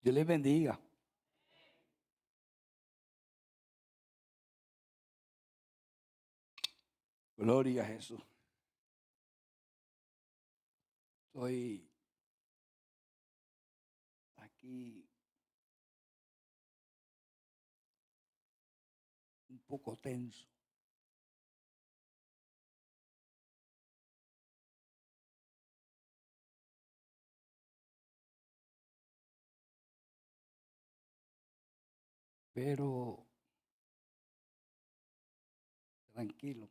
Dios les bendiga. Gloria a Jesús. Estoy aquí un poco tenso. Pero tranquilo.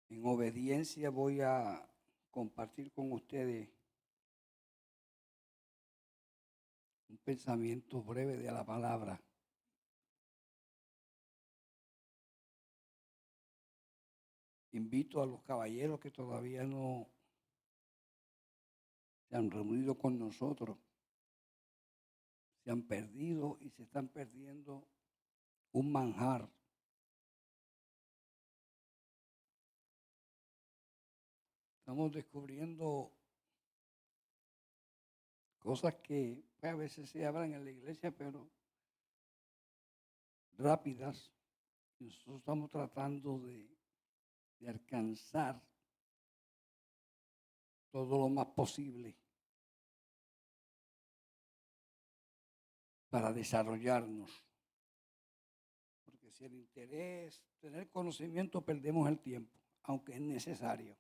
En obediencia voy a compartir con ustedes un pensamiento breve de la palabra. Invito a los caballeros que todavía no se han reunido con nosotros, se han perdido y se están perdiendo un manjar. Estamos descubriendo cosas que a veces se hablan en la iglesia, pero rápidas. Nosotros estamos tratando de alcanzar todo lo más posible para desarrollarnos. Porque si el interés, tener conocimiento, perdemos el tiempo, aunque es necesario.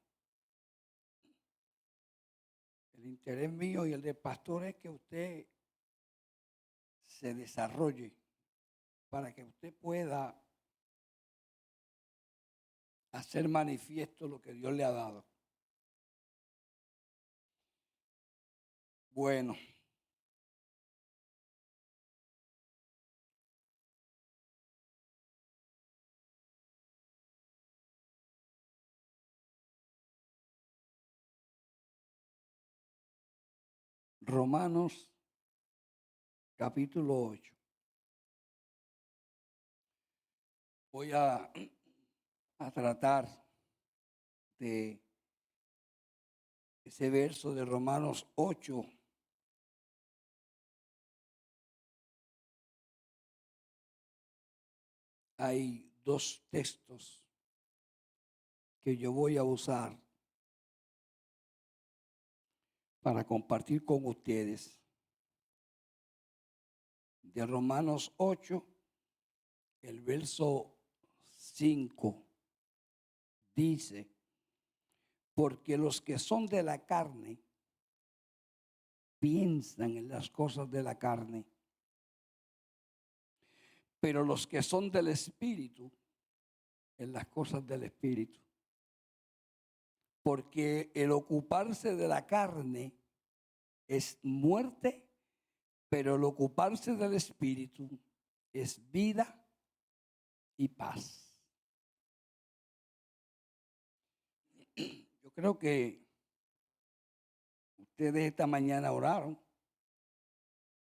El interés mío y el del pastor es que usted se desarrolle para que usted pueda hacer manifiesto lo que Dios le ha dado. Bueno, Romanos capítulo 8. Voy a tratar de ese verso de Romanos 8. Hay dos textos que yo voy a usar para compartir con ustedes. De Romanos 8, el verso 5 dice: porque los que son de la carne piensan en las cosas de la carne, pero los que son del Espíritu, en las cosas del Espíritu. Porque el ocuparse de la carne es muerte, pero el ocuparse del Espíritu es vida y paz. Yo creo que ustedes esta mañana oraron.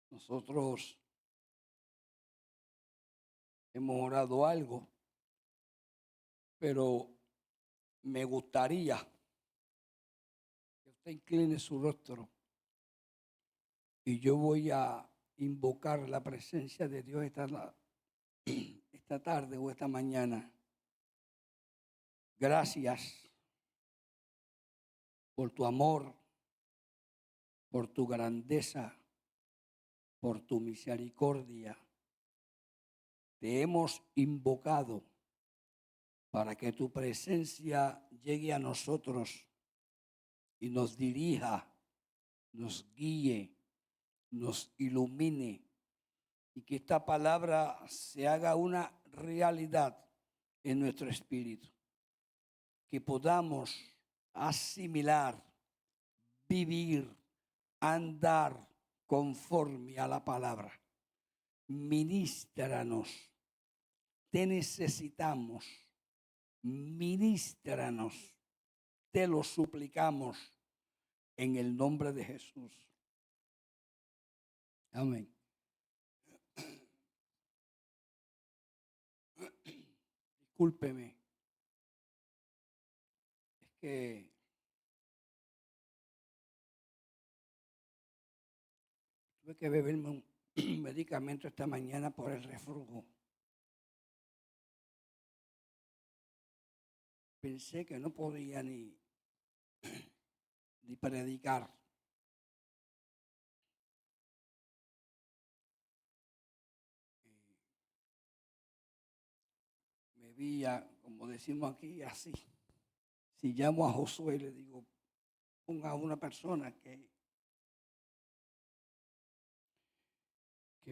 Nosotros hemos orado algo, pero me gustaría que usted incline su rostro y yo voy a invocar la presencia de Dios esta tarde o esta mañana. Gracias por tu amor, por tu grandeza, por tu misericordia. Te hemos invocado para que tu presencia llegue a nosotros y nos dirija, nos guíe, nos ilumine, y que esta palabra se haga una realidad en nuestro espíritu. Que podamos asimilar, vivir, andar conforme a la palabra. Ministranos, te necesitamos, ministranos, te lo suplicamos en el nombre de Jesús. Amén. Discúlpeme, es que Tuve que beberme un medicamento esta mañana por el reflujo. Pensé que no podía ni predicar. Me vi, como decimos aquí, así. Si llamo a Josué, le digo, ponga a una persona que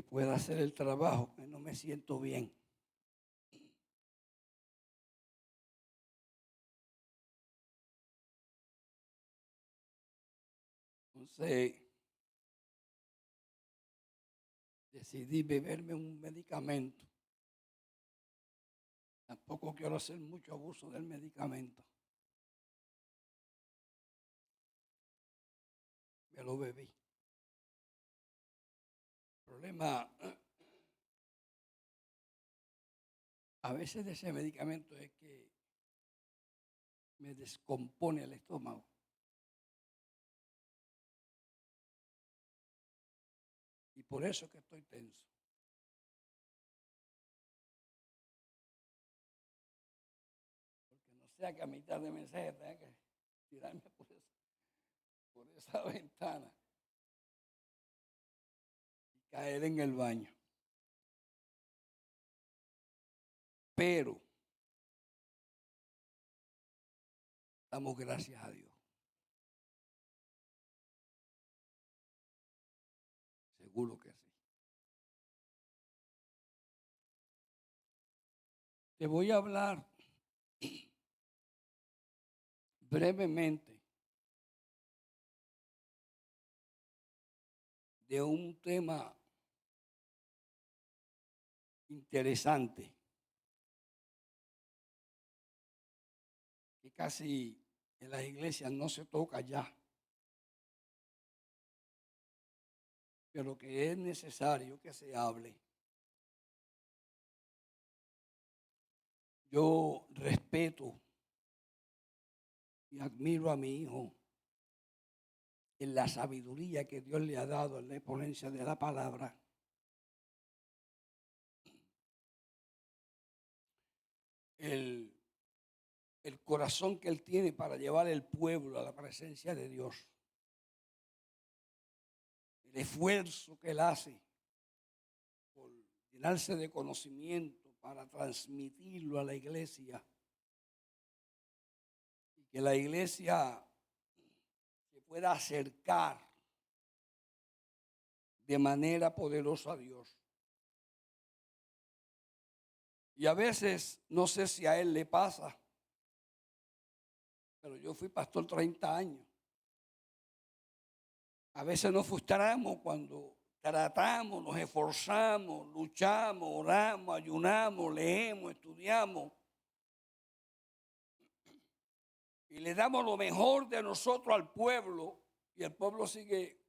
pueda hacer el trabajo, que no me siento bien. Entonces, decidí beberme un medicamento. Tampoco quiero hacer mucho abuso del medicamento. Me lo bebí. El problema a veces de ese medicamento es que me descompone el estómago. Y por eso que estoy tenso. Porque no sea que a mitad de mensaje tenga que tirarme por esa ventana y caer en el baño. Pero damos gracias a Dios. Seguro que sí. Te voy a hablar brevemente de un tema interesante que casi en las iglesias no se toca ya, pero que es necesario que se hable. Yo respeto y admiro a mi hijo en la sabiduría que Dios le ha dado en la exponencia de la palabra. El corazón que él tiene para llevar el pueblo a la presencia de Dios. El esfuerzo que él hace por llenarse de conocimiento para transmitirlo a la iglesia. Y que la iglesia se pueda acercar de manera poderosa a Dios. Y a veces, no sé si a él le pasa, pero yo fui pastor 30 años. A veces nos frustramos cuando tratamos, nos esforzamos, luchamos, oramos, ayunamos, leemos, estudiamos. Y le damos lo mejor de nosotros al pueblo y el pueblo sigue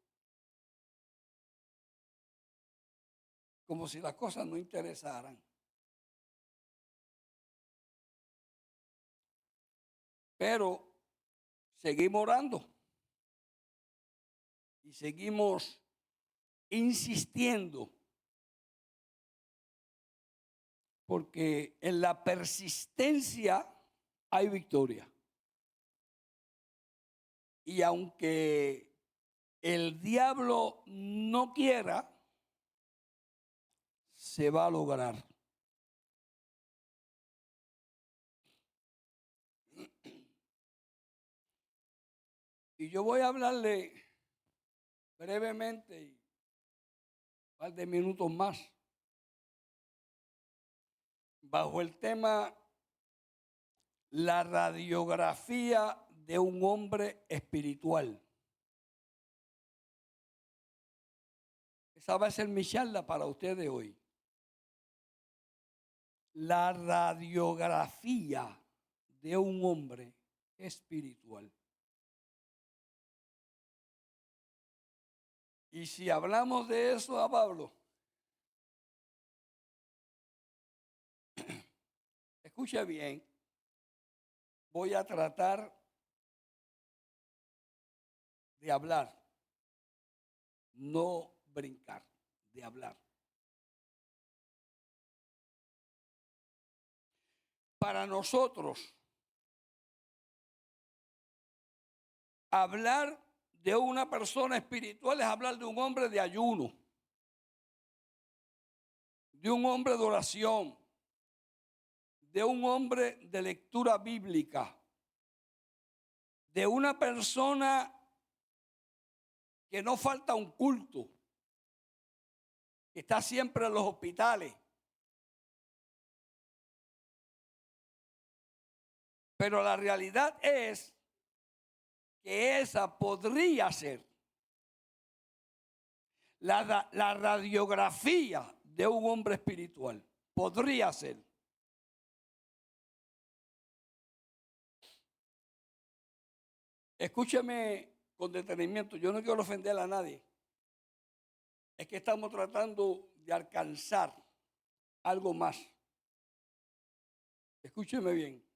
como si las cosas no interesaran. Pero seguimos orando y seguimos insistiendo, porque en la persistencia hay victoria. Y aunque el diablo no quiera, se va a lograr. Y yo voy a hablarle brevemente, un par de minutos más, bajo el tema la radiografía de un hombre espiritual. Esa va a ser mi charla para ustedes hoy. La radiografía de un hombre espiritual. Y si hablamos de eso a Pablo, escuche bien, voy a tratar de hablar, no brincar, de hablar. Para nosotros, hablar de una persona espiritual es hablar de un hombre de ayuno, de un hombre de oración, de un hombre de lectura bíblica, de una persona que no falta un culto, que está siempre en los hospitales. Pero la realidad es que esa podría ser la radiografía de un hombre espiritual. Podría ser. Escúcheme con detenimiento, yo no quiero ofender a nadie. Es que estamos tratando de alcanzar algo más. Escúcheme bien.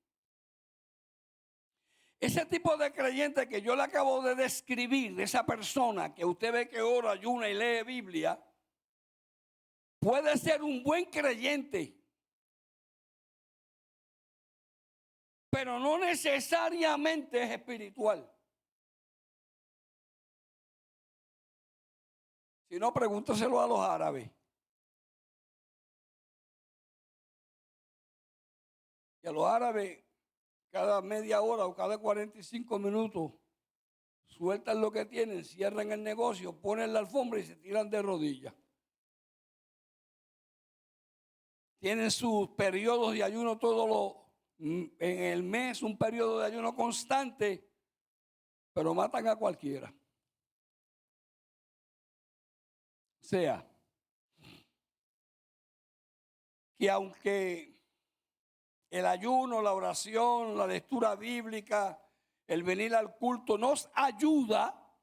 Ese tipo de creyente que yo le acabo de describir, de esa persona que usted ve que ora, ayuna y lee Biblia, puede ser un buen creyente, pero no necesariamente es espiritual. Si no, pregúntaselo a los árabes. Y a los árabes, cada media hora o cada 45 minutos, sueltan lo que tienen, cierran el negocio, ponen la alfombra y se tiran de rodillas. Tienen sus periodos de ayuno en el mes, un periodo de ayuno constante, pero matan a cualquiera. O sea, que aunque el ayuno, la oración, la lectura bíblica, el venir al culto nos ayuda,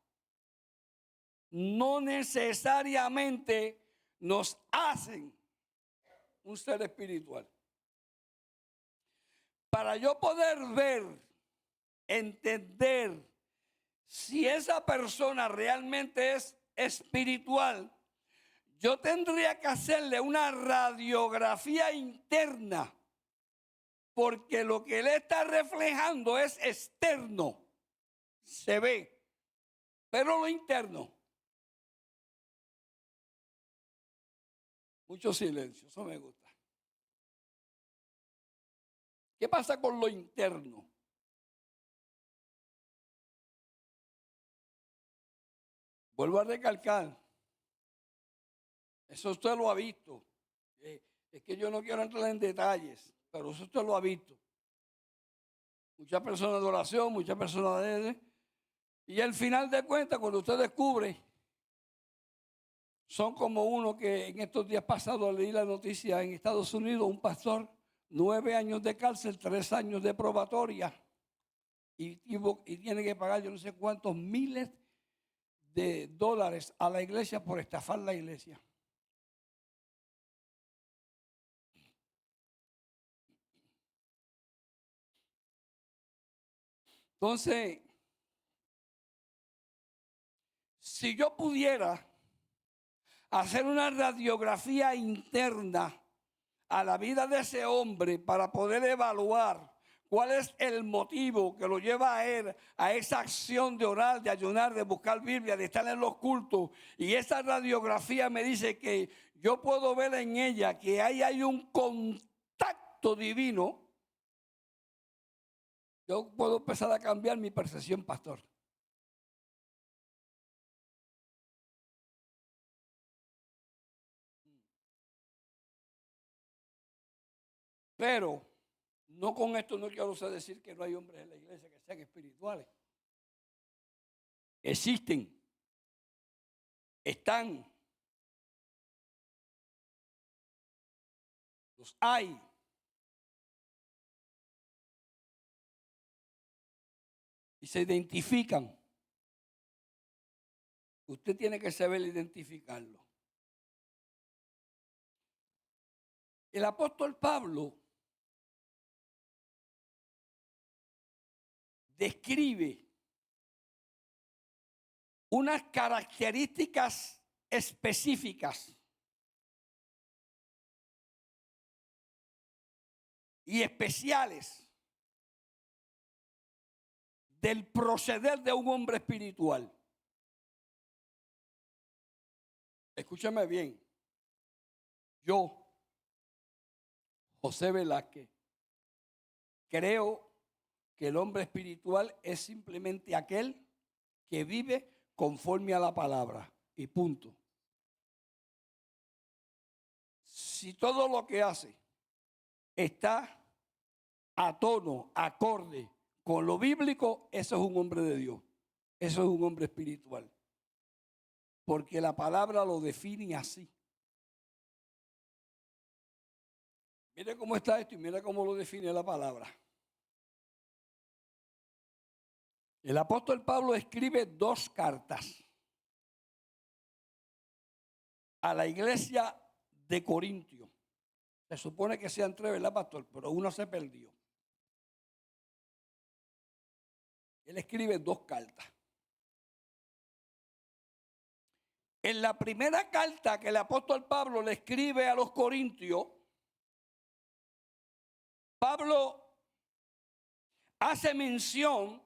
no necesariamente nos hacen un ser espiritual. Para yo poder ver, entender si esa persona realmente es espiritual, yo tendría que hacerle una radiografía interna, porque lo que él está reflejando es externo, se ve, pero lo interno. Mucho silencio, eso me gusta. ¿Qué pasa con lo interno? Vuelvo a recalcar, eso usted lo ha visto. Es que yo no quiero entrar en detalles, pero eso usted lo ha visto. Muchas personas de oración, muchas personas y al final de cuentas, cuando usted descubre, son como uno que en estos días pasados leí la noticia en Estados Unidos, un pastor, 9 años de cárcel, 3 años de probatoria y tiene que pagar yo no sé cuántos miles de dólares a la iglesia por estafar la iglesia. Entonces, si yo pudiera hacer una radiografía interna a la vida de ese hombre para poder evaluar cuál es el motivo que lo lleva a él a esa acción de orar, de ayunar, de buscar Biblia, de estar en los cultos, y esa radiografía me dice que yo puedo ver en ella que ahí hay un contacto divino, yo puedo empezar a cambiar mi percepción, pastor. Pero no con esto no quiero decir que no hay hombres en la iglesia que sean espirituales. Existen, están, los hay. Y se identifican. Usted tiene que saber identificarlo. El apóstol Pablo describe unas características específicas y especiales del proceder de un hombre espiritual. Escúchame bien. Yo, José Velázquez, creo que el hombre espiritual es simplemente aquel que vive conforme a la palabra y punto. Si todo lo que hace está a tono, acorde con lo bíblico, eso es un hombre de Dios. Eso es un hombre espiritual. Porque la palabra lo define así. Mire cómo está esto y mire cómo lo define la palabra. El apóstol Pablo escribe 2 cartas a la iglesia de Corintio. Se supone que sean 3, ¿verdad, pastor? Pero una se perdió. Él escribe 2 cartas. En la primera carta que el apóstol Pablo le escribe a los corintios, Pablo hace mención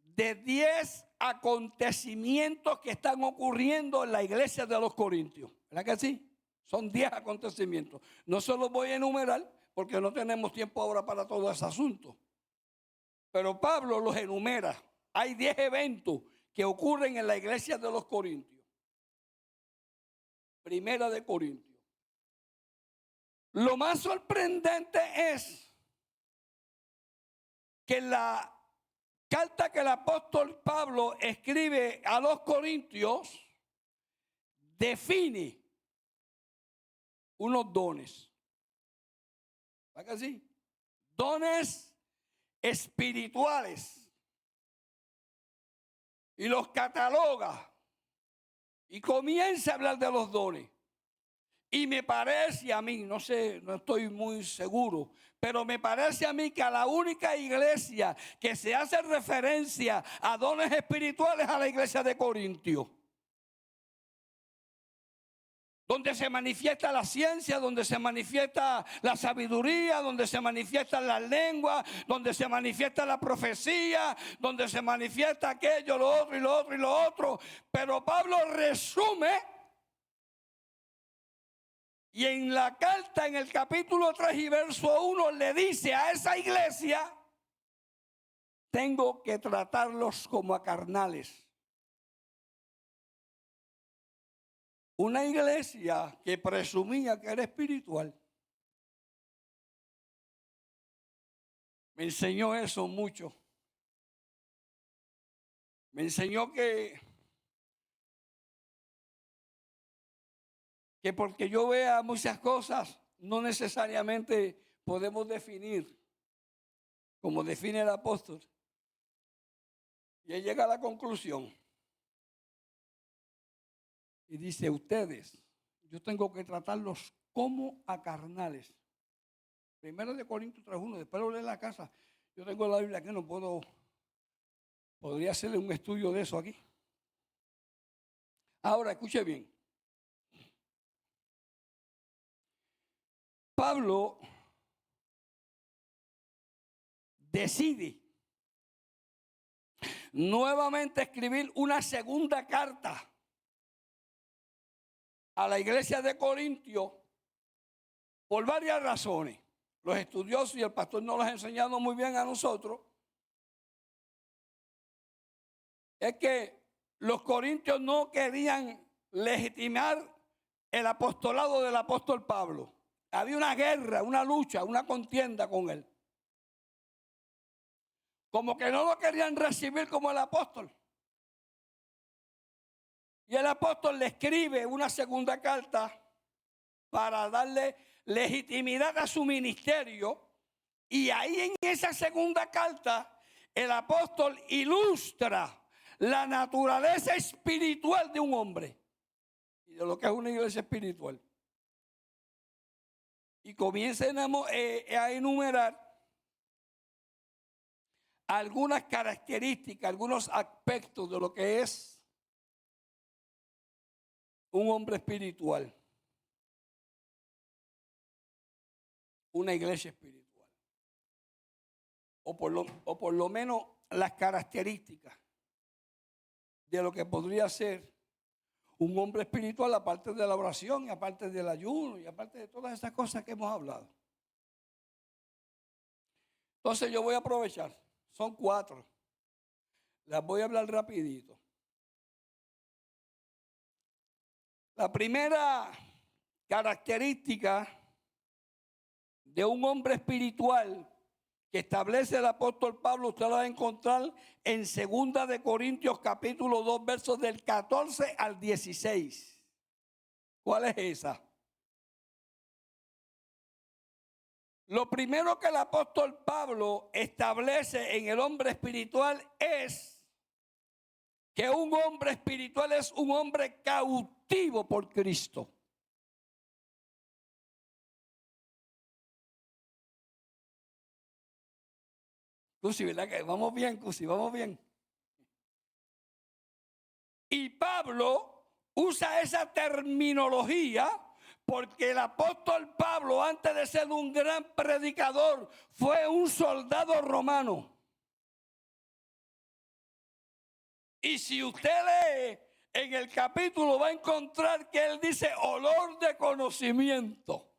de 10 acontecimientos que están ocurriendo en la iglesia de los corintios. ¿Verdad que sí? Son 10 acontecimientos. No se los voy a enumerar porque no tenemos tiempo ahora para todo ese asunto. Pero Pablo los enumera. Hay 10 eventos que ocurren en la iglesia de los corintios. Primera de Corintios. Lo más sorprendente es que la carta que el apóstol Pablo escribe a los corintios define unos dones. ¿Verdad que sí? Dones espirituales. Y los cataloga. Y comienza a hablar de los dones. Y me parece a mí, no sé, no estoy muy seguro, pero me parece a mí que a la única iglesia que se hace referencia a dones espirituales es a la iglesia de Corintios. Donde se manifiesta la ciencia, donde se manifiesta la sabiduría, donde se manifiestan las lenguas, donde se manifiesta la profecía, donde se manifiesta aquello, lo otro y lo otro y lo otro. Pero Pablo resume. Y en la carta, en el capítulo 3 y verso 1, le dice a esa iglesia, tengo que tratarlos como a carnales. Una iglesia que presumía que era espiritual. Me enseñó eso mucho. Me enseñó que porque yo vea muchas cosas, no necesariamente podemos definir como define el apóstol. Y él llega a la conclusión y dice, ustedes, yo tengo que tratarlos como a carnales. Primero de Corintios 3:1, después lo leo en la casa. Yo tengo la Biblia aquí, no puedo, podría hacerle un estudio de eso aquí. Ahora, escuche bien. Pablo decide nuevamente escribir una segunda carta a la iglesia de Corintio por varias razones. Los estudiosos y el pastor nos los ha enseñado muy bien a nosotros. Es que los corintios no querían legitimar el apostolado del apóstol Pablo. Había una guerra, una lucha, una contienda con él. Como que no lo querían recibir como el apóstol. Y el apóstol le escribe una segunda carta para darle legitimidad a su ministerio. Y ahí en esa segunda carta, el apóstol ilustra la naturaleza espiritual de un hombre y de lo que es una iglesia espiritual. Y comienza a enumerar algunas características, algunos aspectos de lo que es un hombre espiritual, una iglesia espiritual, o por lo menos las características de lo que podría ser un hombre espiritual, aparte de la oración y aparte del ayuno y aparte de todas esas cosas que hemos hablado. Entonces yo voy a aprovechar, son 4, las voy a hablar rapidito. La primera característica de un hombre espiritual que establece el apóstol Pablo, usted lo va a encontrar en 2 de Corintios capítulo 2, versos del 14 al 16. ¿Cuál es esa? Lo primero que el apóstol Pablo establece en el hombre espiritual es que un hombre espiritual es un hombre cautivo por Cristo. Cusi, ¿verdad que vamos bien, Cusi? Vamos bien. Y Pablo usa esa terminología porque el apóstol Pablo, antes de ser un gran predicador, fue un soldado romano. Y si usted lee en el capítulo, va a encontrar que él dice olor de conocimiento.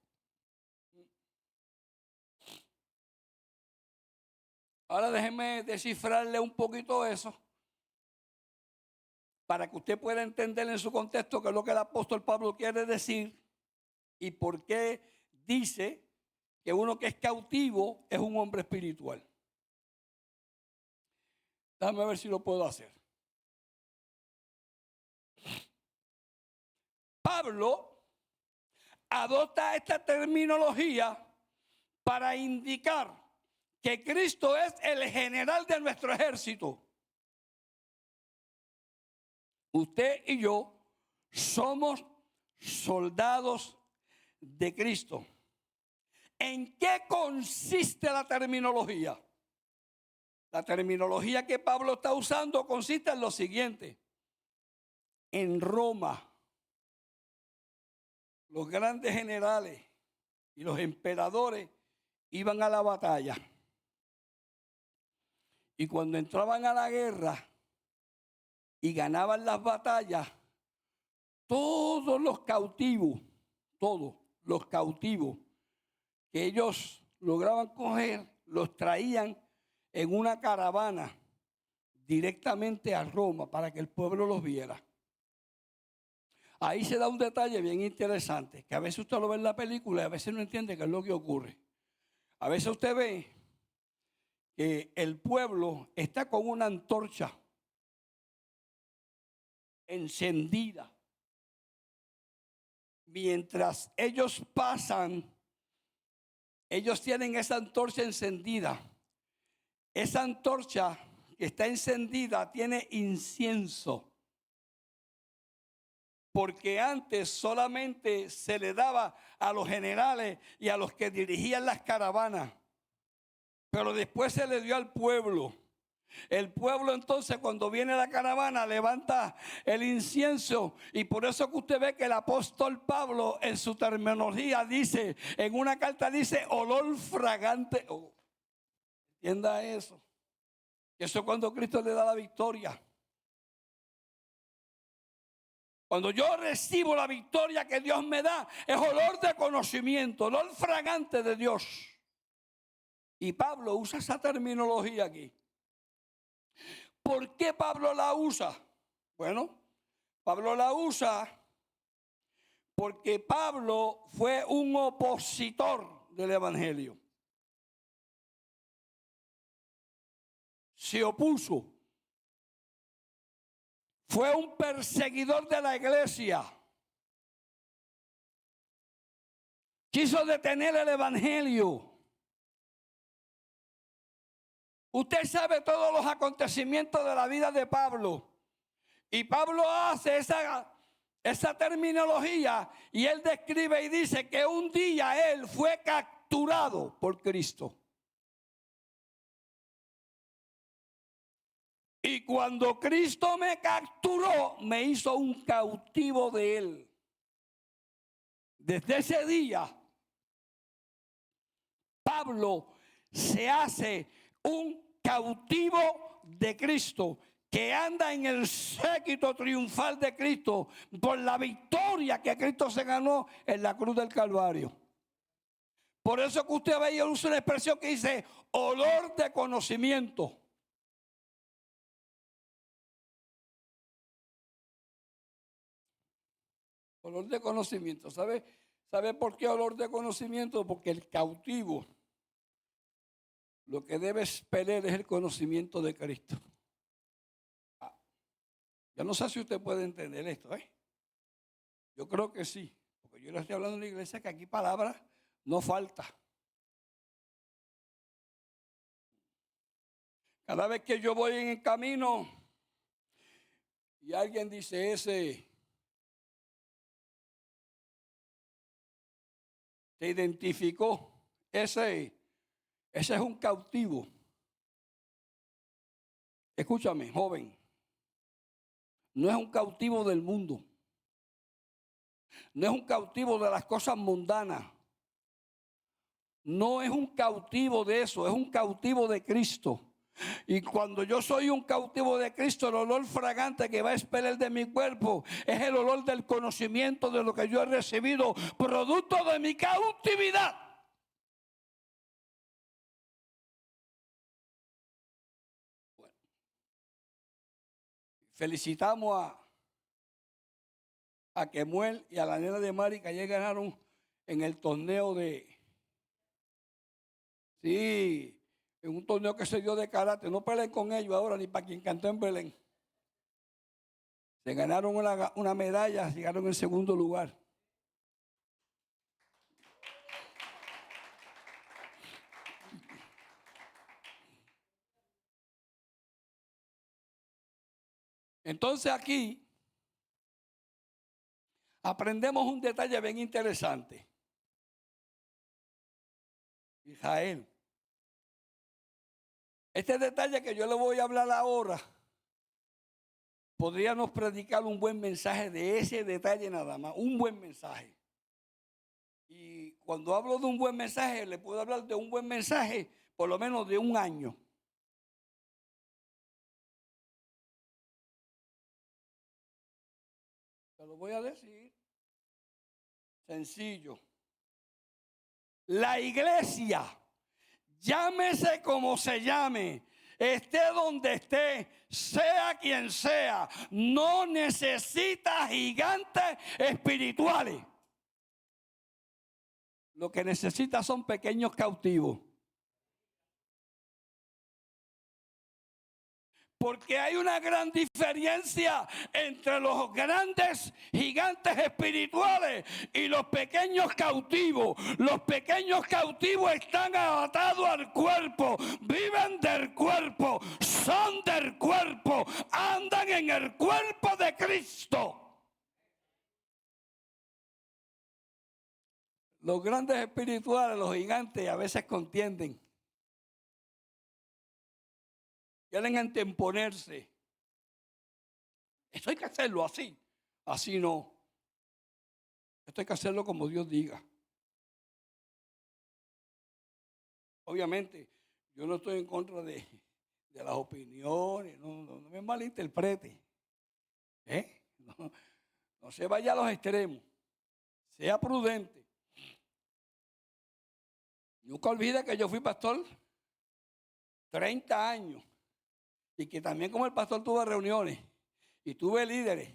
Ahora déjeme descifrarle un poquito eso, para que usted pueda entender en su contexto qué es lo que el apóstol Pablo quiere decir y por qué dice que uno que es cautivo es un hombre espiritual. Déjame ver si lo puedo hacer. Pablo adopta esta terminología para indicar que Cristo es el general de nuestro ejército. Usted y yo somos soldados de Cristo. ¿En qué consiste la terminología? La terminología que Pablo está usando consiste en lo siguiente. En Roma, los grandes generales y los emperadores iban a la batalla. Y cuando entraban a la guerra y ganaban las batallas, todos los cautivos que ellos lograban coger, los traían en una caravana directamente a Roma para que el pueblo los viera. Ahí se da un detalle bien interesante, que a veces usted lo ve en la película y a veces no entiende qué es lo que ocurre. A veces usted ve que el pueblo está con una antorcha encendida. Mientras ellos pasan, ellos tienen esa antorcha encendida. Esa antorcha que está encendida tiene incienso. Porque antes solamente se le daba a los generales y a los que dirigían las caravanas. Pero después se le dio al pueblo. El pueblo entonces cuando viene la caravana levanta el incienso y por eso que usted ve que el apóstol Pablo en su terminología dice, en una carta dice olor fragante. Oh, entienda eso. Eso es cuando Cristo le da la victoria. Cuando yo recibo la victoria que Dios me da, es olor de conocimiento, olor fragante de Dios. Y Pablo usa esa terminología aquí. ¿Por qué Pablo la usa? Bueno, Pablo la usa porque Pablo fue un opositor del evangelio. Se opuso. Fue un perseguidor de la iglesia. Quiso detener el evangelio. Usted sabe todos los acontecimientos de la vida de Pablo. Y Pablo hace esa terminología y él describe y dice que un día él fue capturado por Cristo. Y cuando Cristo me capturó, me hizo un cautivo de Él. Desde ese día, Pablo se hace un cautivo de Cristo, que anda en el séquito triunfal de Cristo por la victoria que Cristo se ganó en la cruz del Calvario. Por eso que usted ve y usa una expresión que dice olor de conocimiento. Olor de conocimiento. ¿Sabe por qué olor de conocimiento? Porque el cautivo lo que debe expeler es el conocimiento de Cristo. Yo no sé si usted puede entender esto, ¿eh? Yo creo que sí, porque yo le estoy hablando en la iglesia que aquí palabras no falta. Cada vez que yo voy en el camino y alguien dice ese, te identificó, ese es un cautivo. Escúchame, joven, no es un cautivo del mundo, no es un cautivo de las cosas mundanas, no es un cautivo de eso, es un cautivo de Cristo. Y cuando yo soy un cautivo de Cristo, el olor fragante que va a expeler de mi cuerpo es el olor del conocimiento de lo que yo he recibido, producto de mi cautividad. Bueno, felicitamos a Kemuel y a la nena de Mari, que ayer ganaron en el torneo sí, en un torneo que se dio de karate. No peleen con ellos ahora ni para quien cantó en Belén. Se ganaron una medalla, llegaron en segundo lugar. Entonces aquí aprendemos un detalle bien interesante. Israel. Este detalle que yo le voy a hablar ahora, podríamos predicar un buen mensaje de ese detalle nada más, un buen mensaje. Y cuando hablo de un buen mensaje, le puedo hablar de un buen mensaje por lo menos de un año. Te lo voy a decir sencillo. La iglesia, llámese como se llame, esté donde esté, sea quien sea, no necesita gigantes espirituales. Lo que necesita son pequeños cautivos. Porque hay una gran diferencia entre los grandes gigantes espirituales y los pequeños cautivos. Los pequeños cautivos están atados al cuerpo, viven del cuerpo, son del cuerpo, andan en el cuerpo de Cristo. Los grandes espirituales, los gigantes, a veces contienden. Quieren anteponerse. Esto hay que hacerlo así. Así no. Esto hay que hacerlo como Dios diga. Obviamente, yo no estoy en contra de las opiniones. No me malinterprete. No se vaya a los extremos. Sea prudente. Nunca olvide que yo fui pastor 30 años. Y que también como el pastor tuve reuniones y tuve líderes.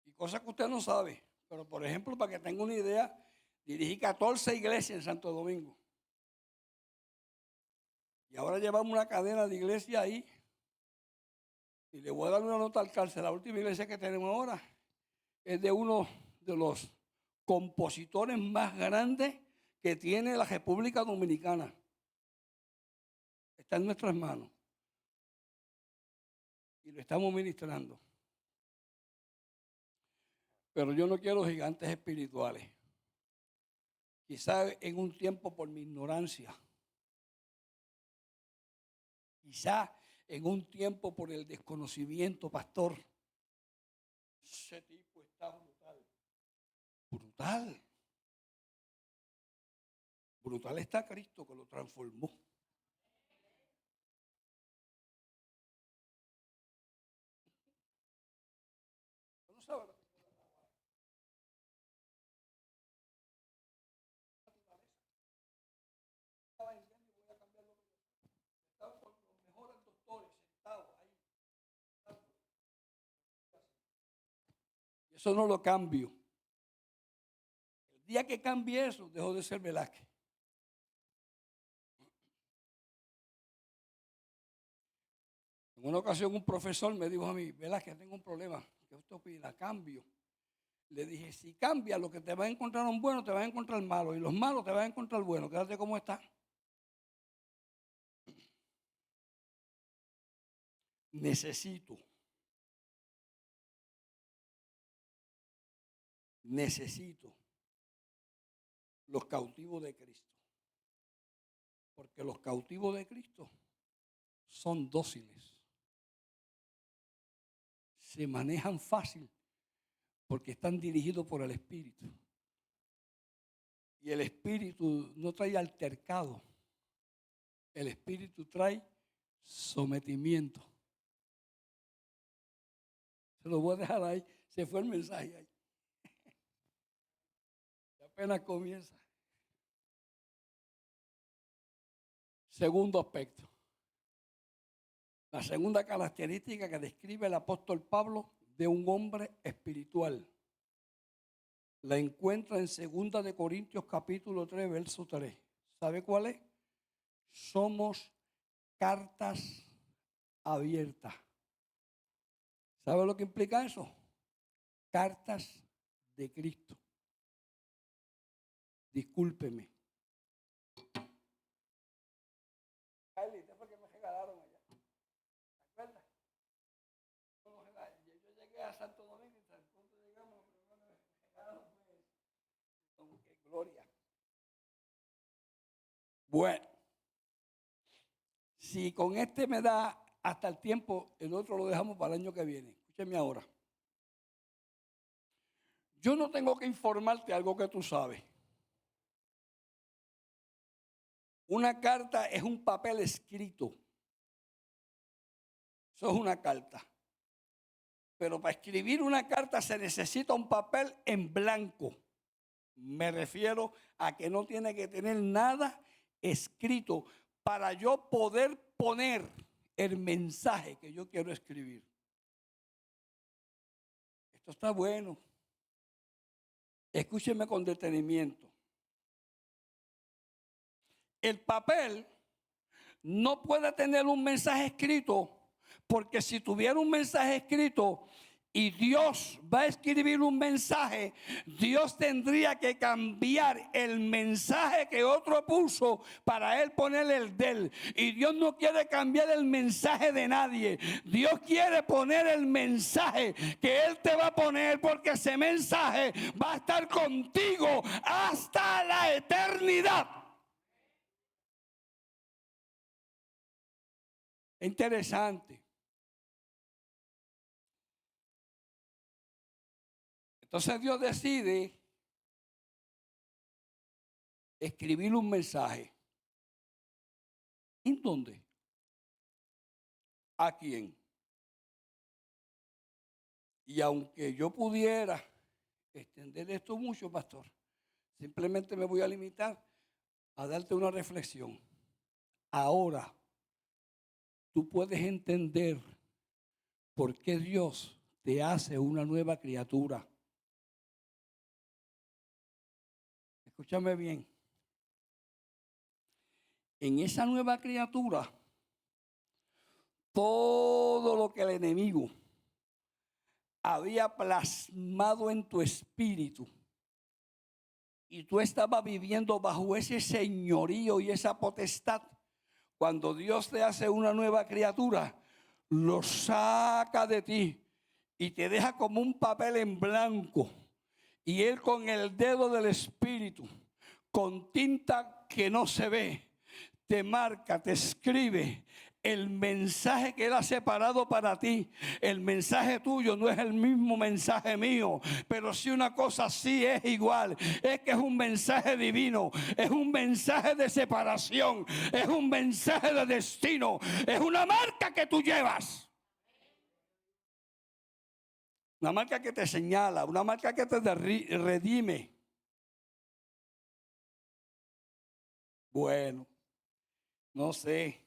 Y cosas que usted no sabe. Pero por ejemplo, para que tenga una idea, dirigí 14 iglesias en Santo Domingo. Y ahora llevamos una cadena de iglesias ahí. Y le voy a dar una nota al cárcel. La última iglesia que tenemos ahora es de uno de los compositores más grandes que tiene la República Dominicana. Está en nuestras manos. Y lo estamos ministrando. Pero yo no quiero gigantes espirituales. Quizás en un tiempo por mi ignorancia quizá en un tiempo por el desconocimiento, pastor, ese tipo está brutal. Brutal. Brutal está Cristo que lo transformó. ¿No sabe? Estaban con los mejores doctores sentados ahí. Eso no lo cambio. El día que cambie eso, dejó de ser Velázquez. En una ocasión un profesor me dijo a mí, Velázquez, tengo un problema. ¿Qué usted opina? Cambio. Le dije, si cambia, lo que te va a encontrar un bueno, te va a encontrar malo. Y los malos te van a encontrar buenos. Quédate como está. Necesito los cautivos de Cristo. Porque los cautivos de Cristo son dóciles. Se manejan fácil porque están dirigidos por el Espíritu. Y el Espíritu no trae altercado. El Espíritu trae sometimiento. Se lo voy a dejar ahí. Se fue el mensaje ahí. Apenas comienza. Segundo aspecto. La segunda característica que describe el apóstol Pablo de un hombre espiritual la encuentra en 2 de Corintios capítulo 3, verso 3. ¿Sabe cuál es? Somos cartas abiertas. ¿Sabe lo que implica eso? Cartas de Cristo. Discúlpeme. Porque me regalaron allá. ¿Te acuerdas? Yo llegué a Santo Domingo y tan pronto llegamos, pero me regalaron pues, gloria. Bueno, si con este me da hasta el tiempo, el otro lo dejamos para el año que viene. Escúcheme ahora. Yo no tengo que informarte algo que tú sabes. Una carta es un papel escrito. Eso es una carta. Pero para escribir una carta se necesita un papel en blanco. Me refiero a que no tiene que tener nada escrito para yo poder poner el mensaje que yo quiero escribir. Esto está bueno. Escúcheme con detenimiento. El papel no puede tener un mensaje escrito, porque si tuviera un mensaje escrito y Dios va a escribir un mensaje, Dios tendría que cambiar el mensaje que otro puso para él poner el de él. Y Dios no quiere cambiar el mensaje de nadie. Dios quiere poner el mensaje que él te va a poner, porque ese mensaje va a estar contigo hasta la eternidad. Interesante. Entonces Dios decide escribir un mensaje. ¿En dónde? ¿A quién? Y aunque yo pudiera extender esto mucho, pastor, simplemente me voy a limitar a darte una reflexión. Ahora, tú puedes entender por qué Dios te hace una nueva criatura. Escúchame bien. En esa nueva criatura, todo lo que el enemigo había plasmado en tu espíritu y tú estabas viviendo bajo ese señorío y esa potestad, cuando Dios te hace una nueva criatura, lo saca de ti y te deja como un papel en blanco. Y Él con el dedo del Espíritu, con tinta que no se ve, te marca, te escribe el mensaje que Él ha separado para ti, el mensaje tuyo no es el mismo mensaje mío, pero si una cosa sí es igual, es que es un mensaje divino, es un mensaje de separación, es un mensaje de destino, es una marca que tú llevas. Una marca que te señala, una marca que te redime. Bueno, no sé.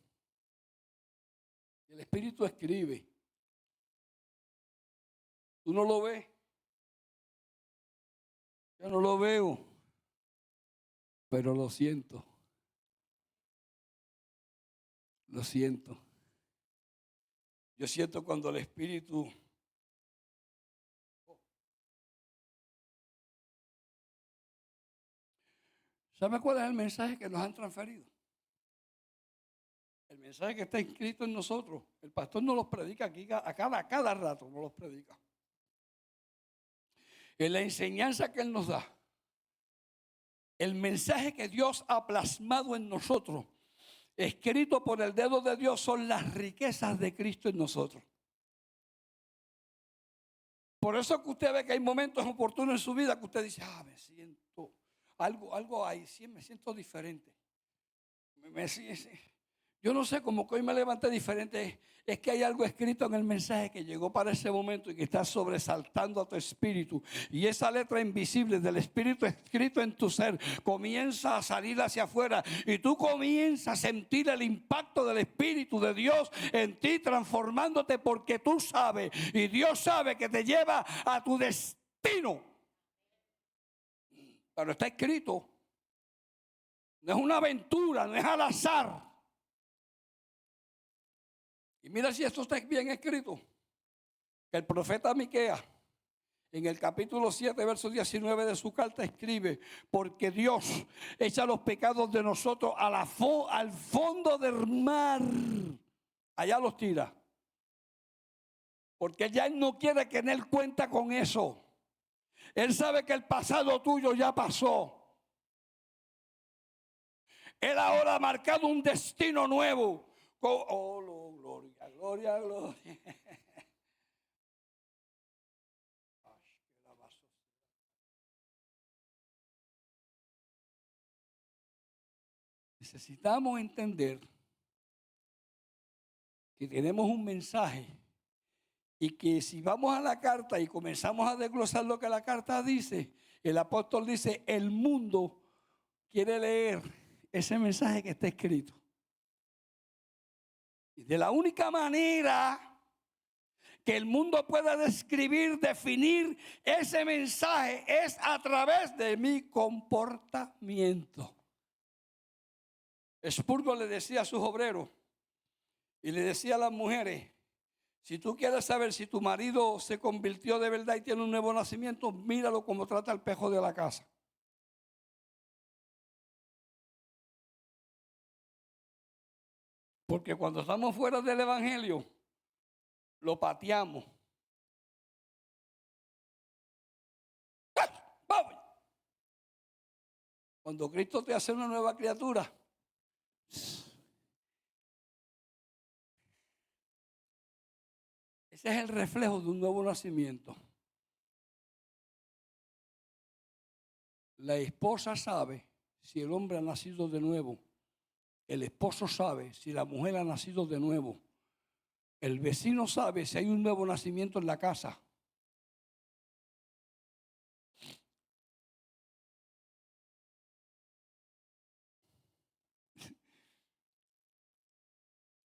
El Espíritu escribe. ¿Tú no lo ves? Yo no lo veo, pero lo siento. Lo siento. Yo siento cuando el Espíritu... ¿Sabe cuál es el mensaje que nos han transferido? El mensaje que está escrito en nosotros. El pastor nos los predica aquí a cada rato, nos los predica. En la enseñanza que Él nos da. El mensaje que Dios ha plasmado en nosotros, escrito por el dedo de Dios, son las riquezas de Cristo en nosotros. Por eso que usted ve que hay momentos oportunos en su vida que usted dice, me siento, algo hay, sí, me siento diferente. Yo no sé, como que hoy me levanté diferente. Es que hay algo escrito en el mensaje que llegó para ese momento y que está sobresaltando a tu espíritu. Y esa letra invisible del espíritu escrito en tu ser comienza a salir hacia afuera. Y tú comienzas a sentir el impacto del Espíritu de Dios en ti, transformándote, porque tú sabes y Dios sabe que te lleva a tu destino. Pero está escrito. No es una aventura, no es al azar. Y mira si esto está bien escrito. El profeta Miqueas, en el capítulo 7, verso 19 de su carta, escribe: porque Dios echa los pecados de nosotros al fondo del mar. Allá los tira. Porque ya Él no quiere que en Él cuenta con eso. Él sabe que el pasado tuyo ya pasó. Él ahora ha marcado un destino nuevo. Oh, gloria, gloria, gloria. Necesitamos entender que tenemos un mensaje y que si vamos a la carta y comenzamos a desglosar lo que la carta dice, el apóstol dice, el mundo quiere leer ese mensaje que está escrito. Y de la única manera que el mundo pueda describir, definir ese mensaje es a través de mi comportamiento. Spurgeon le decía a sus obreros y le decía a las mujeres: si tú quieres saber si tu marido se convirtió de verdad y tiene un nuevo nacimiento, míralo como trata el pejo de la casa. Porque cuando estamos fuera del evangelio, lo pateamos. ¡Vamos! Cuando Cristo te hace una nueva criatura, ese es el reflejo de un nuevo nacimiento. La esposa sabe si el hombre ha nacido de nuevo. El esposo sabe si la mujer ha nacido de nuevo. El vecino sabe si hay un nuevo nacimiento en la casa.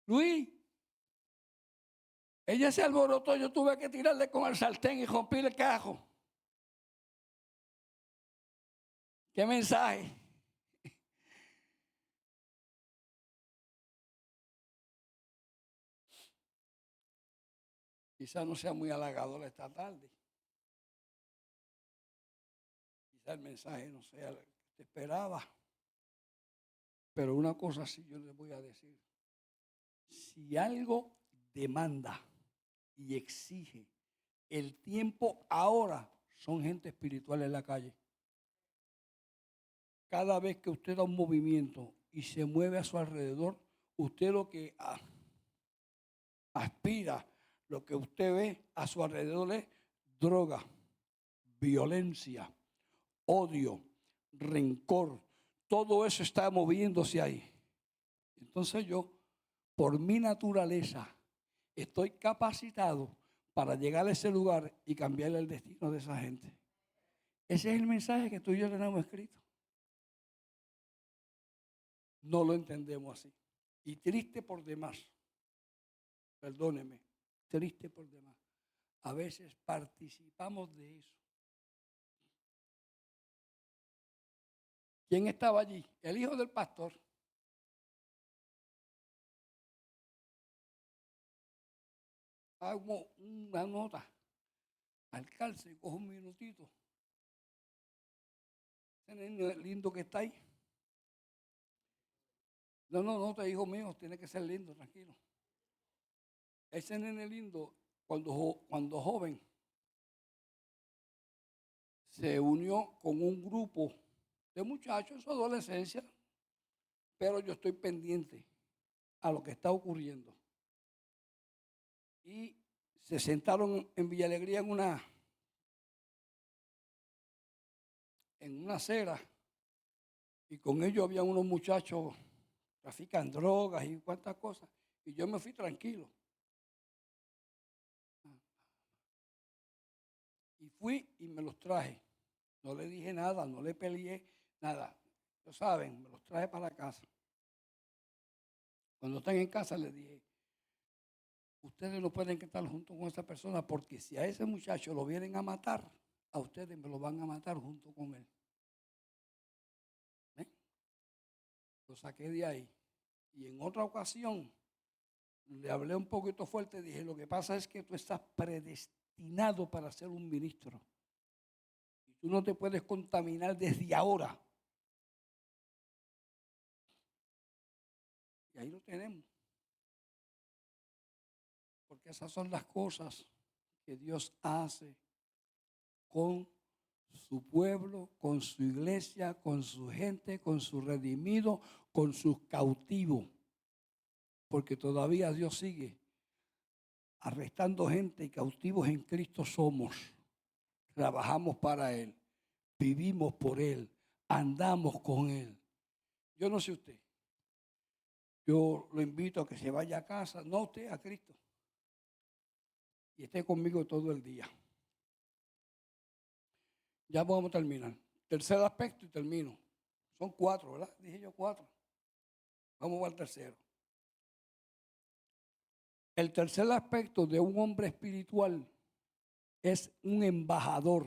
Luis, ella se alborotó, yo tuve que tirarle con el sartén y rompirle el cajo. ¿Qué mensaje? Quizás no sea muy halagador esta tarde. Quizás el mensaje no sea lo que te esperaba. Pero una cosa sí yo les voy a decir. Si algo demanda y exige el tiempo ahora, son gente espiritual en la calle. Cada vez que usted da un movimiento y se mueve a su alrededor, usted lo que aspira, lo que usted ve a su alrededor es droga, violencia, odio, rencor. Todo eso está moviéndose ahí. Entonces yo, por mi naturaleza, estoy capacitado para llegar a ese lugar y cambiarle el destino de esa gente. Ese es el mensaje que tú y yo tenemos escrito. No lo entendemos así. Y triste por demás. Perdóneme, triste por demás. A veces participamos de eso. ¿Quién estaba allí? El hijo del pastor. Hago una nota al cárcel, cojo un minutito. Ese niño lindo que está ahí. No, te hijo mío, tiene que ser lindo, tranquilo. Ese nene lindo, cuando joven, se unió con un grupo de muchachos en su adolescencia, pero yo estoy pendiente a lo que está ocurriendo. Y se sentaron en Villa Alegría en una acera, y con ellos había unos muchachos que trafican drogas y cuantas cosas, y yo me fui tranquilo. Y fui y me los traje. No le dije nada, no le peleé nada. Lo saben, me los traje para la casa. Cuando están en casa les dije, ustedes no pueden estar junto con esa persona porque si a ese muchacho lo vienen a matar, a ustedes me lo van a matar junto con él. ¿Ven? Lo saqué de ahí. Y en otra ocasión le hablé un poquito fuerte, dije, lo que pasa es que tú estás predestinado para ser un ministro. Y tú no te puedes contaminar desde ahora. Y ahí lo tenemos. Porque esas son las cosas que Dios hace con su pueblo, con su iglesia, con su gente, con su redimido, con sus cautivos. Porque todavía Dios sigue arrestando gente y cautivos en Cristo somos. Trabajamos para Él, vivimos por Él, andamos con Él. Yo no sé usted, yo lo invito a que se vaya a casa, no usted, a Cristo, y esté conmigo todo el día. Ya vamos a terminar. Tercer aspecto y termino. Son 4, ¿verdad? Dije yo 4. Vamos al tercero. El tercer aspecto de un hombre espiritual es un embajador.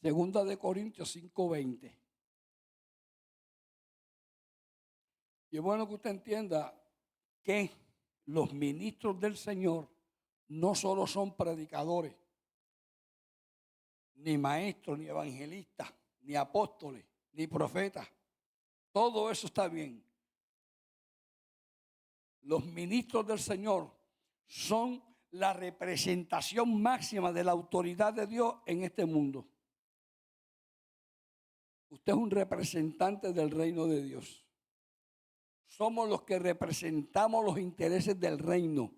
Segunda de Corintios 5:20. Y es bueno que usted entienda que los ministros del Señor no solo son predicadores, ni maestros, ni evangelistas, ni apóstoles, ni profetas. Todo eso está bien. Los ministros del Señor son la representación máxima de la autoridad de Dios en este mundo. Usted es un representante del reino de Dios. Somos los que representamos los intereses del reino.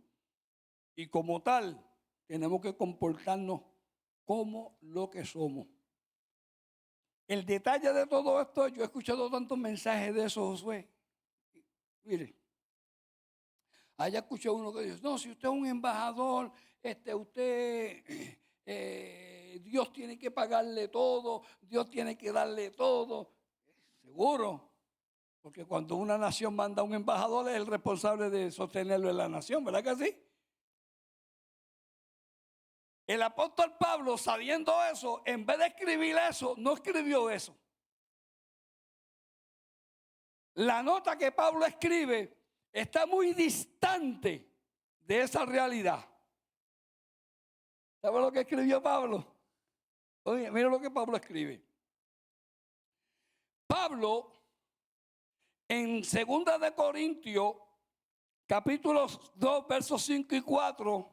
Y como tal, tenemos que comportarnos como lo que somos. El detalle de todo esto, yo he escuchado tantos mensajes de eso, Josué. Mire, allá escuché uno que dice, no, si usted es un embajador, Dios tiene que pagarle todo, Dios tiene que darle todo. Seguro, porque cuando una nación manda a un embajador es el responsable de sostenerlo en la nación, ¿verdad que sí? El apóstol Pablo, sabiendo eso, en vez de escribir eso, no escribió eso. La nota que Pablo escribe está muy distante de esa realidad. ¿Sabe lo que escribió Pablo? Oye, mira lo que Pablo escribe. Pablo, en 2 de Corintios, capítulo 2, versos 5 y 4,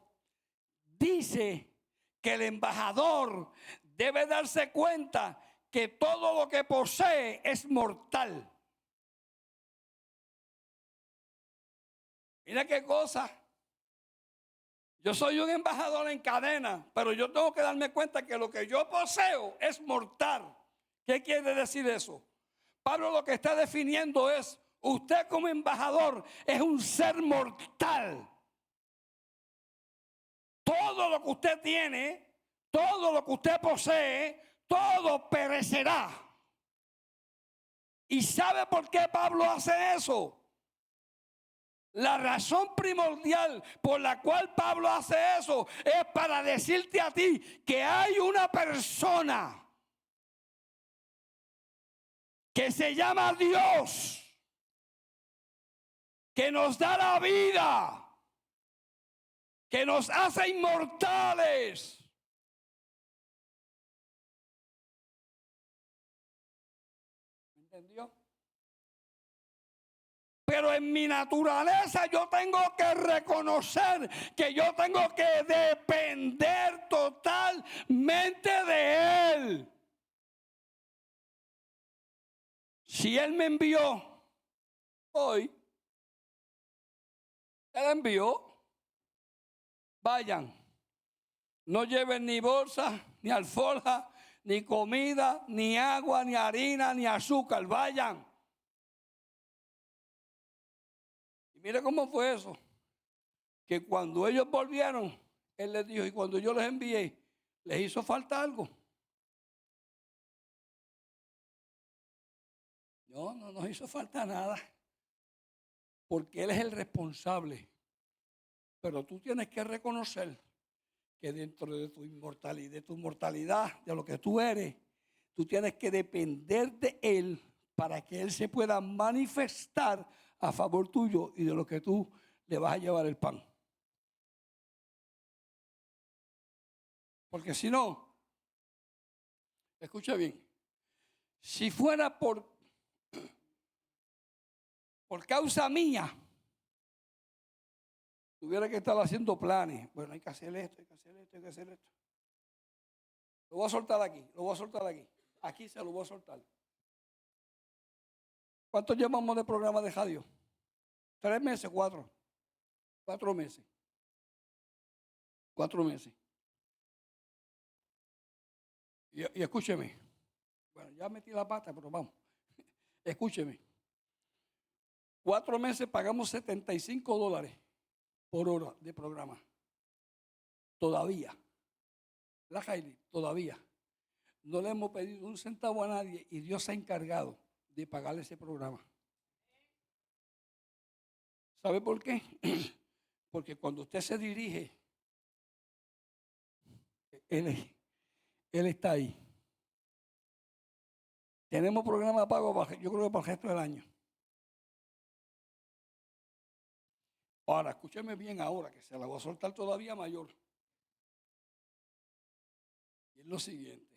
dice que el embajador debe darse cuenta que todo lo que posee es mortal. Mira qué cosa. Yo soy un embajador en cadena, pero yo tengo que darme cuenta que lo que yo poseo es mortal. ¿Qué quiere decir eso? Pablo lo que está definiendo es, usted como embajador es un ser mortal. Todo lo que usted tiene, todo lo que usted posee, todo perecerá. ¿Y sabe por qué Pablo hace eso? La razón primordial por la cual Pablo hace eso es para decirte a ti que hay una persona que se llama Dios, que nos da la vida, que nos hace inmortales. ¿Me entendió? Pero en mi naturaleza yo tengo que reconocer que yo tengo que depender totalmente de Él. Si Él me envió hoy, Él envió, vayan, no lleven ni bolsa, ni alforja, ni comida, ni agua, ni harina, ni azúcar, vayan. Y mire cómo fue eso, que cuando ellos volvieron, Él les dijo, y cuando yo les envié, les hizo falta algo. No nos hizo falta nada, porque Él es el responsable. Pero tú tienes que reconocer que dentro de tu mortalidad, de lo que tú eres, tú tienes que depender de Él para que Él se pueda manifestar a favor tuyo y de lo que tú le vas a llevar el pan. Porque si no, escucha bien, si fuera por causa mía, tuviera que estar haciendo planes. Bueno, hay que hacer esto, hay que hacer esto, hay que hacer esto. Lo voy a soltar aquí, lo voy a soltar aquí. Aquí se lo voy a soltar. ¿Cuánto llevamos de programa de radio? 3 meses, 4. 4 meses. 4 meses. Y escúcheme. Bueno, ya metí la pata, pero vamos. Escúcheme. 4 meses pagamos $75 por hora de programa. Todavía. La Jaili, todavía. No le hemos pedido un centavo a nadie y Dios se ha encargado de pagarle ese programa. ¿Sabe por qué? Porque cuando usted se dirige, Él está ahí. Tenemos programa pago, yo creo que para el resto del año. Ahora, escúcheme bien ahora, que se la voy a soltar todavía mayor. Y es lo siguiente.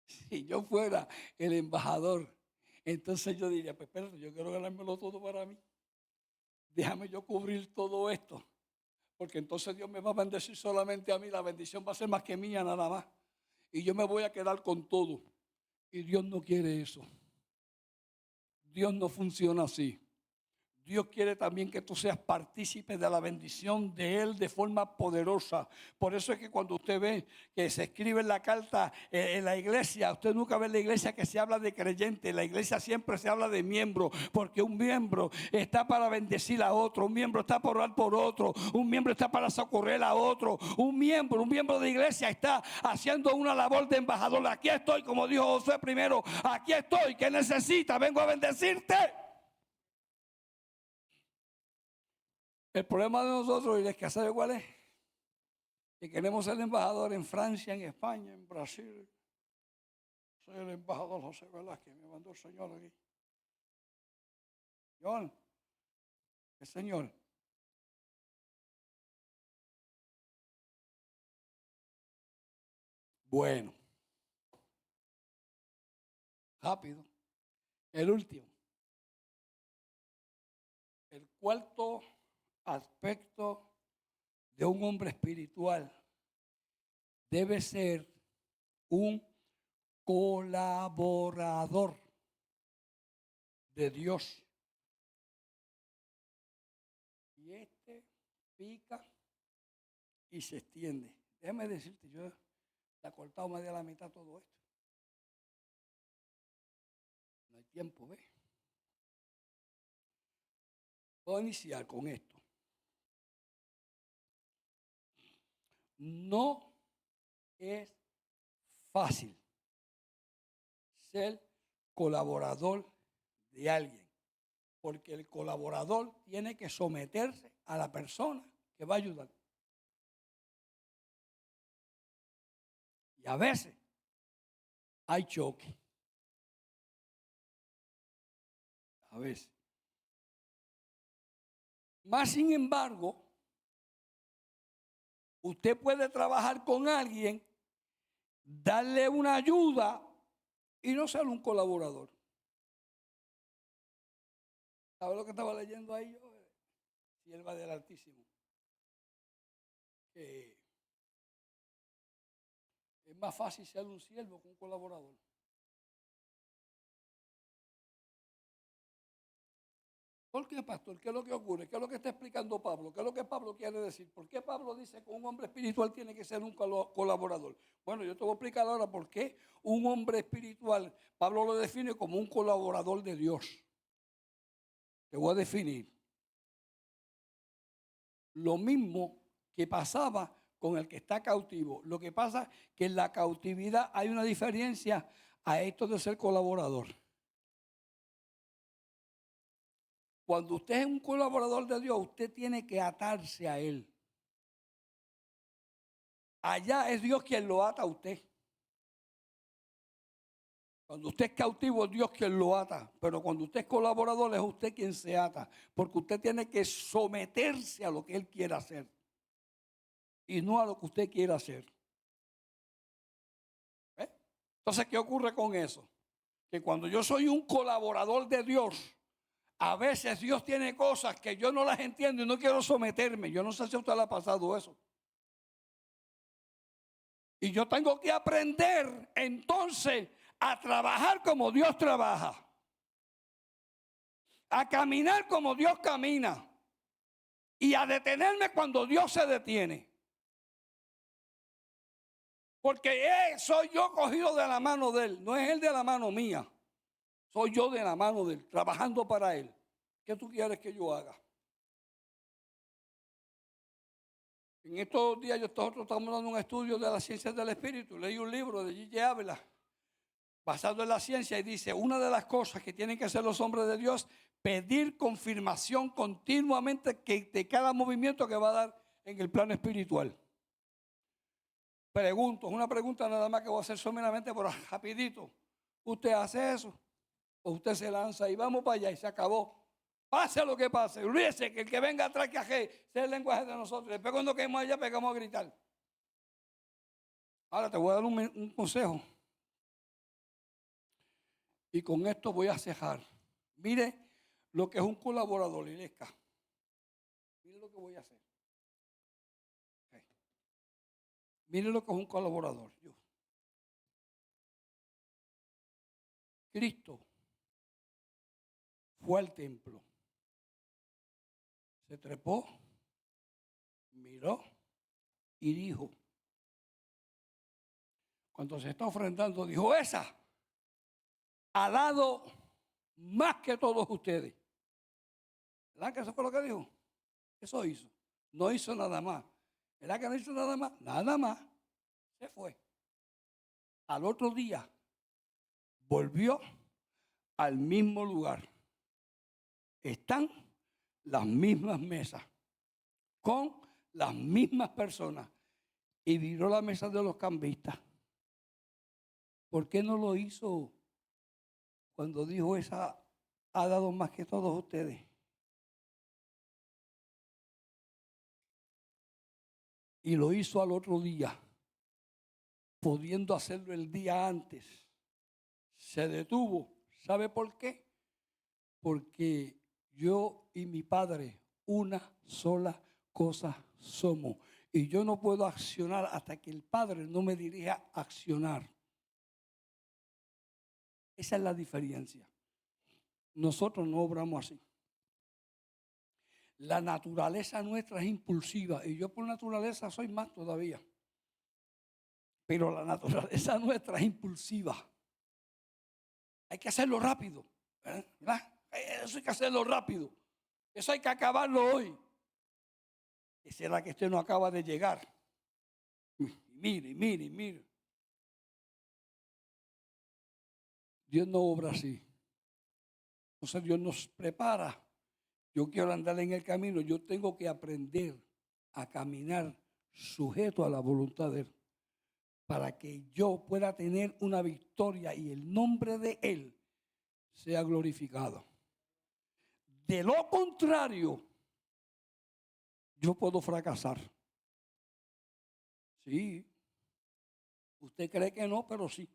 Si yo fuera el embajador, entonces yo diría, pues espérate, yo quiero ganármelo todo para mí. Déjame yo cubrir todo esto. Porque entonces Dios me va a bendecir solamente a mí. La bendición va a ser más que mía nada más. Y yo me voy a quedar con todo. Y Dios no quiere eso. Dios no funciona así. Dios quiere también que tú seas partícipe de la bendición de Él de forma poderosa. Por eso es que cuando usted ve que se escribe en la carta en la iglesia, usted nunca ve en la iglesia que se habla de creyente. En la iglesia siempre se habla de miembro, porque un miembro está para bendecir a otro, un miembro está para orar por otro, un miembro está para socorrer a otro, un miembro de iglesia está haciendo una labor de embajador. Aquí estoy, como dijo Josué primero, aquí estoy, ¿qué necesita? Vengo a bendecirte. El problema de nosotros, y es que sabe cuál es, que queremos ser embajador en Francia, en España, en Brasil. Soy el embajador José Velázquez, me mandó el Señor aquí. John, el Señor. Bueno, rápido. El último. El cuarto aspecto de un hombre espiritual debe ser un colaborador de Dios. y este pica y se extiende. Déjame decirte, yo he cortado más de la mitad todo esto. No hay tiempo, ¿ves? Voy a iniciar con esto. No es fácil ser colaborador de alguien, porque el colaborador tiene que someterse a la persona que va a ayudar. Y a veces hay choque. A veces. Más sin embargo, usted puede trabajar con alguien, darle una ayuda y no ser un colaborador. ¿Sabe lo que estaba leyendo ahí yo? Sierva del Altísimo. Que es más fácil ser un siervo que un colaborador. ¿Por qué, pastor? ¿Qué es lo que ocurre? ¿Qué es lo que está explicando Pablo? ¿Qué es lo que Pablo quiere decir? ¿Por qué Pablo dice que un hombre espiritual tiene que ser un colaborador? Bueno, yo te voy a explicar ahora por qué un hombre espiritual, Pablo lo define como un colaborador de Dios. Te voy a definir. Lo mismo que pasaba con el que está cautivo. Lo que pasa es que en la cautividad hay una diferencia a esto de ser colaborador. Cuando usted es un colaborador de Dios, usted tiene que atarse a Él. Allá es Dios quien lo ata a usted. Cuando usted es cautivo, es Dios quien lo ata. Pero cuando usted es colaborador, es usted quien se ata. Porque usted tiene que someterse a lo que Él quiera hacer. Y no a lo que usted quiera hacer. Entonces, ¿qué ocurre con eso? Que cuando yo soy un colaborador de Dios, a veces Dios tiene cosas que yo no las entiendo y no quiero someterme. Yo no sé si a usted le ha pasado eso. Y yo tengo que aprender entonces a trabajar como Dios trabaja. A caminar como Dios camina. Y a detenerme cuando Dios se detiene. Porque soy yo cogido de la mano de Él. No es Él de la mano mía. Soy yo de la mano de Él, trabajando para Él. ¿Qué tú quieres que yo haga? En estos días nosotros estamos dando un estudio de las ciencias del espíritu. Leí un libro de G.J. Ávila basado en la ciencia y dice, una de las cosas que tienen que hacer los hombres de Dios, pedir confirmación continuamente de cada movimiento que va a dar en el plano espiritual. Pregunto, es una pregunta nada más que voy a hacer someramente, pero rapidito. ¿Usted hace eso? ¿O usted se lanza y vamos para allá y se acabó? Pase lo que pase, olvídese que el que venga atrás que aje, sea el lenguaje de nosotros. Después cuando quedemos allá, pegamos a gritar. Ahora te voy a dar un consejo. Y con esto voy a cejar. Mire lo que es un colaborador, Ilesca. Mire lo que voy a hacer. Okay. Mire lo que es un colaborador. Cristo fue al templo. Se trepó, miró y dijo. Cuando se está ofrendando, dijo, esa ha dado más que todos ustedes. ¿Verdad que eso fue lo que dijo? Eso hizo. No hizo nada más. ¿Verdad que no hizo nada más? Nada más. Se fue. Al otro día volvió al mismo lugar. Están las mismas mesas con las mismas personas y viró la mesa de los cambistas. ¿Por qué no lo hizo cuando dijo esa ha dado más que todos ustedes? Y lo hizo al otro día, pudiendo hacerlo el día antes. Se detuvo. ¿Sabe por qué? Porque yo y mi Padre una sola cosa somos. Y yo no puedo accionar hasta que el Padre no me dirija a accionar. Esa es la diferencia. Nosotros no obramos así. La naturaleza nuestra es impulsiva y yo por naturaleza soy más todavía. Pero la naturaleza nuestra es impulsiva. Hay que hacerlo rápido, ¿verdad? Eso hay que hacerlo rápido. Eso hay que acabarlo hoy. ¿Qué será que usted no acaba de llegar? Mire. Dios no obra así. Entonces Dios nos prepara. Yo quiero andar en el camino. Yo tengo que aprender a caminar sujeto a la voluntad de Él, para que yo pueda tener una victoria y el nombre de Él sea glorificado. De lo contrario, yo puedo fracasar. Sí. Usted cree que no, pero sí.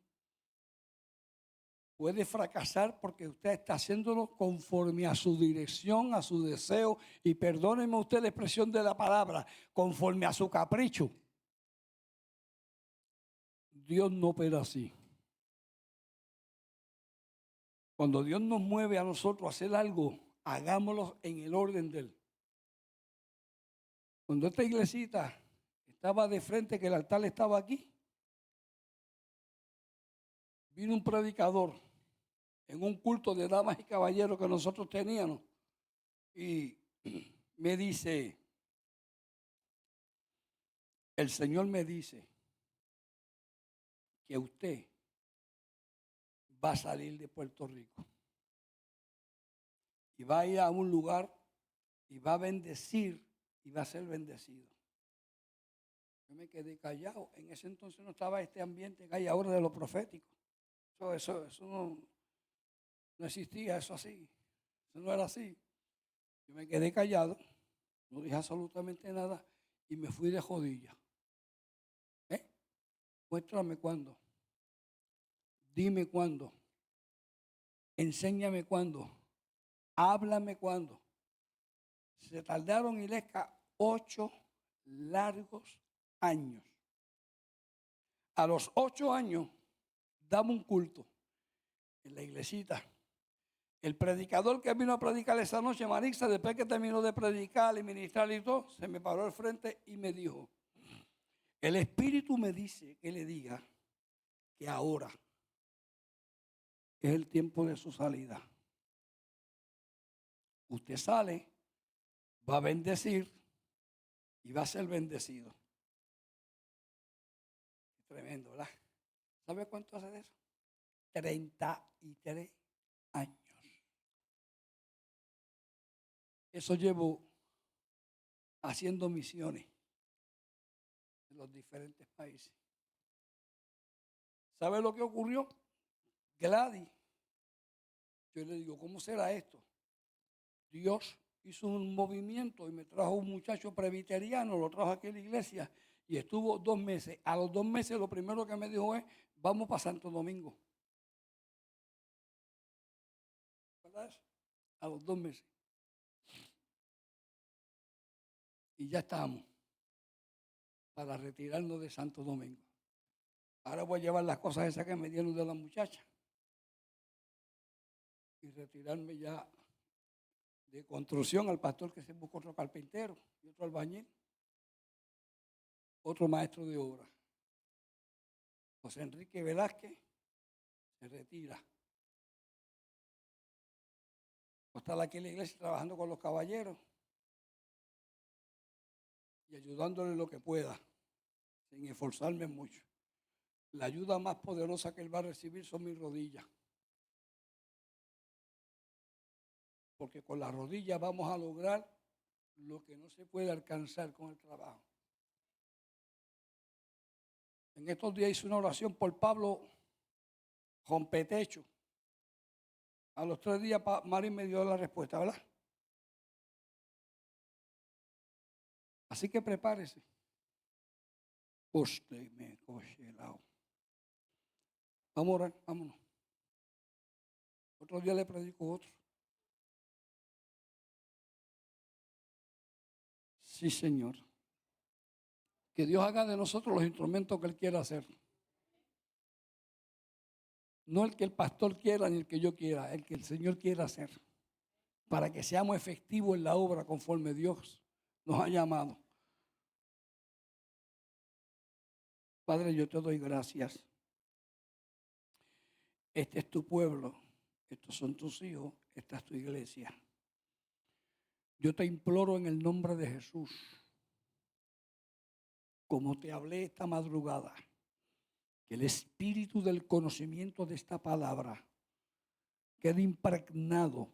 Puede fracasar porque usted está haciéndolo conforme a su dirección, a su deseo, y perdónenme usted la expresión de la palabra, conforme a su capricho. Dios no opera así. Cuando Dios nos mueve a nosotros a hacer algo, hagámoslo en el orden de Él. Cuando esta iglesita estaba de frente, que el altar estaba aquí, vino un predicador en un culto de damas y caballeros que nosotros teníamos y me dice, el Señor me dice que usted va a salir de Puerto Rico y va a ir a un lugar y va a bendecir y va a ser bendecido. Yo me quedé callado. En ese entonces no estaba este ambiente que hay ahora de lo profético. Eso no existía, eso así. Eso no era así. Yo me quedé callado, no dije absolutamente nada y me fui de rodillas. Muéstrame cuándo. Dime cuándo. Enséñame cuándo. Háblame cuándo. Se tardaron, Ilesca, 8 largos años. A los 8 años damos un culto en la iglesita. El predicador que vino a predicar esa noche, Marixa, después que terminó de predicar y ministrar y todo, se me paró al frente y me dijo, el Espíritu me dice que le diga que ahora es el tiempo de su salida. Usted sale, va a bendecir y va a ser bendecido. Tremendo, ¿verdad? ¿Sabe cuánto hace de eso? 33 años. Eso llevo haciendo misiones en los diferentes países. ¿Sabe lo que ocurrió? Gladys, yo le digo, ¿cómo será esto? Dios hizo un movimiento y me trajo un muchacho presbiteriano, lo trajo aquí a la iglesia y estuvo 2 meses. A los 2 meses lo primero que me dijo es, vamos para Santo Domingo. ¿Verdad? A los 2 meses. Y ya estamos para retirarnos de Santo Domingo. Ahora voy a llevar las cosas esas que me dieron de la muchacha y retirarme ya de construcción al pastor que se buscó otro carpintero y otro albañil, otro maestro de obra. José Enrique Velázquez se retira. Voy a estar aquí en la iglesia trabajando con los caballeros y ayudándole lo que pueda, sin esforzarme mucho. La ayuda más poderosa que él va a recibir son mis rodillas. Porque con las rodillas vamos a lograr lo que no se puede alcanzar con el trabajo. En estos días hice una oración por Pablo Rompetecho. A los 3 días Mari me dio la respuesta, ¿verdad? Así que prepárese. Vamos a orar, vámonos. Otro día le predico otro. Sí, Señor. Que Dios haga de nosotros los instrumentos que Él quiera hacer. No el que el pastor quiera ni el que yo quiera, el que el Señor quiera hacer. para que seamos efectivos en la obra conforme Dios nos ha llamado. Padre, yo te doy gracias. Este es tu pueblo, estos son tus hijos, esta es tu iglesia. Yo te imploro en el nombre de Jesús, como te hablé esta madrugada, que el espíritu del conocimiento de esta palabra quede impregnado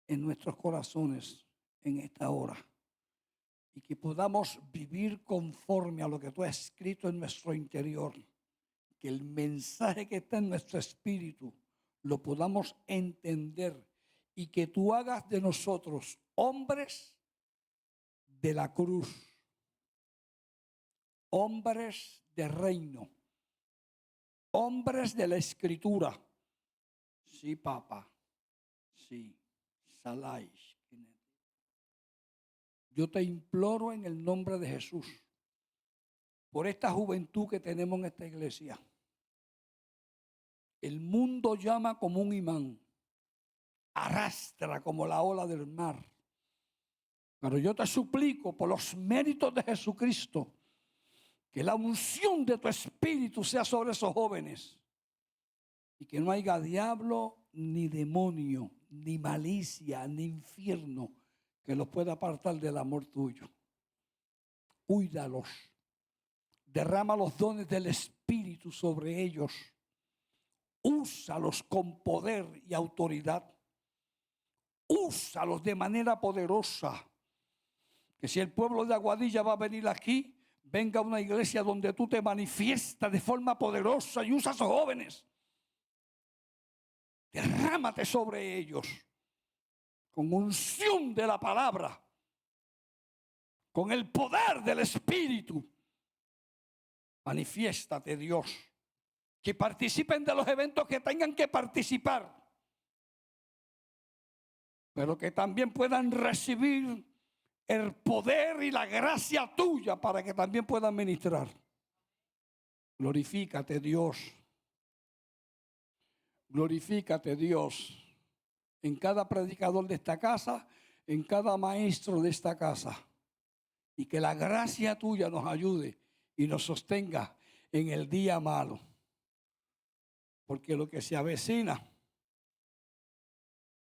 en nuestros corazones en esta hora y que podamos vivir conforme a lo que tú has escrito en nuestro interior, que el mensaje que está en nuestro espíritu lo podamos entender y que tú hagas de nosotros hombres de la cruz, hombres de reino, hombres de la escritura. Sí, papá, sí, Salais. Yo te imploro en el nombre de Jesús, por esta juventud que tenemos en esta iglesia. El mundo llama como un imán, arrastra como la ola del mar. Pero yo te suplico por los méritos de Jesucristo, que la unción de tu espíritu sea sobre esos jóvenes y que no haya diablo, ni demonio, ni malicia, ni infierno que los pueda apartar del amor tuyo. Cuídalos, derrama los dones del espíritu sobre ellos, úsalos con poder y autoridad, úsalos de manera poderosa. Que si el pueblo de Aguadilla va a venir aquí, venga a una iglesia donde tú te manifiestas de forma poderosa y usas a esos jóvenes. Derrámate sobre ellos con unción de la palabra, con el poder del Espíritu. Manifiéstate, Dios, que participen de los eventos que tengan que participar, pero que también puedan recibir el poder y la gracia tuya para que también puedan ministrar. Glorifícate, Dios. Glorifícate, Dios, en cada predicador de esta casa, en cada maestro de esta casa. Y que la gracia tuya nos ayude y nos sostenga en el día malo. Porque lo que se avecina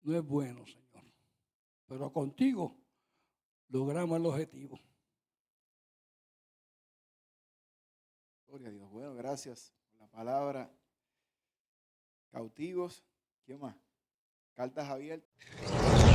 no es bueno, Señor. Pero contigo logramos el objetivo. Gloria a Dios. Bueno, gracias por la palabra. Cautivos. ¿Qué más? Cartas abiertas.